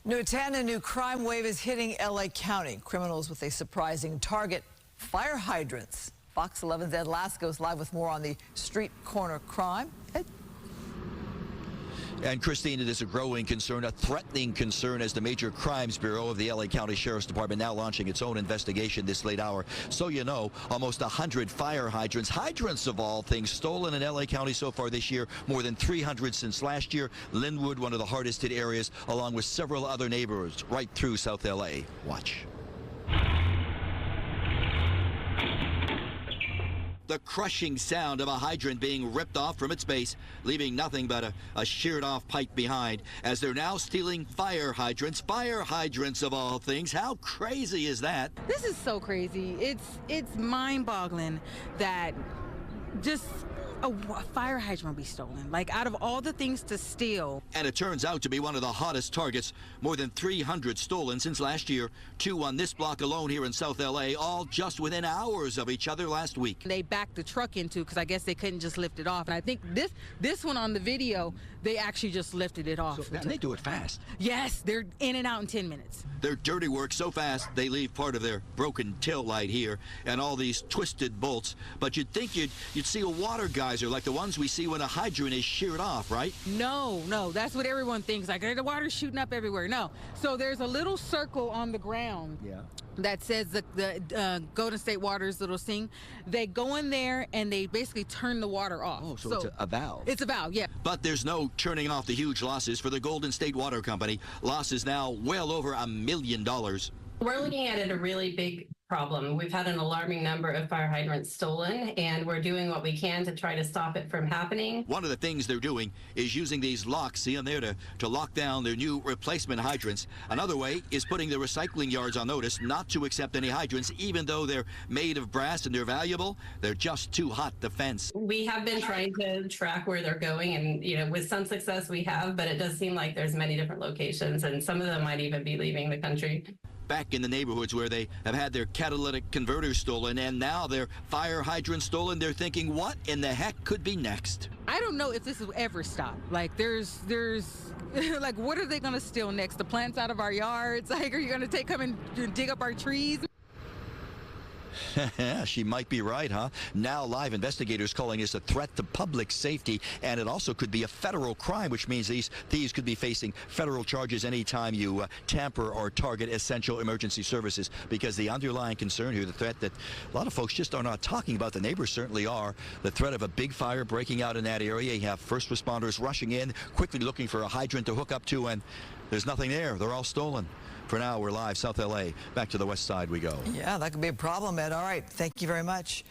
A new crime wave is hitting L.A. County. Criminals with a surprising target, fire hydrants. Fox 11's Ed Lasco is live with more on the street corner crime. Ed? And Christine, it is a growing concern, a threatening concern, as the Major Crimes Bureau of the L.A. County Sheriff's Department now launching its own investigation this late hour. So you know, almost 100 fire hydrants of all things, stolen in L.A. County so far this year, more than 300 since last year. Linwood, one of the hardest hit areas, along with several other neighborhoods right through South L.A. Watch. The crushing sound of a hydrant being ripped off from its base, leaving nothing but a sheared off pipe behind, as they're now stealing fire hydrants of all things. How crazy is that? This is so crazy. It's mind-boggling that just a fire hydrant be stolen. Like, out of all the things to steal. And it turns out to be one of the hottest targets. More than 300 stolen since last year. 2 on this block alone here in South L.A., all just within hours of each other last week. They backed the truck into, because I guess they couldn't just lift it off. And I think this one on the video, they actually just lifted it off. And they do it fast. Yes, they're in and out in 10 minutes. Their dirty work so fast, they leave part of their broken tail light here and all these twisted bolts. But you'd think you'd see a water geyser like the ones we see when a hydrant is sheared off, right? No, that's what everyone thinks. Like, the water's shooting up everywhere. No. So there's a little circle on the ground. Yeah. That says the Golden State Water's little thing. They go in there and they basically turn the water off. Oh, so it's a valve. It's a valve, yeah. But there's no turning off the huge losses for the Golden State Water Company. Losses now well over $1 million. We're looking at it a really big problem. We've had an alarming number of fire hydrants stolen, and we're doing what we can to try to stop it from happening. One of the things they're doing is using these locks, see them there, to lock down their new replacement hydrants. Another way is putting the recycling yards on notice not to accept any hydrants, even though they're made of brass and they're valuable. They're just too hot to fence. We have been trying to track where they're going, and with some success we have, but it does seem like there's many different locations, and some of them might even be leaving the country. Back in the neighborhoods where they have had their catalytic converters stolen and now their fire hydrants stolen, they're thinking, what in the heck could be next? I don't know if this will ever stop. Like, there's like, what are they going to steal next? The plants out of our yards? Like, are you going to come and dig up our trees? She might be right, huh? Now live investigators calling this a threat to public safety, and it also could be a federal crime, which means these thieves could be facing federal charges anytime you tamper or target essential emergency services, because the underlying concern here, the threat that a lot of folks just are not talking about, the neighbors certainly are, the threat of a big fire breaking out in that area. You have first responders rushing in, quickly looking for a hydrant to hook up to, and there's nothing there. They're all stolen. For now, we're live, South L.A. Back to the west side we go. Yeah, that could be a problem, Ed. All right, thank you very much.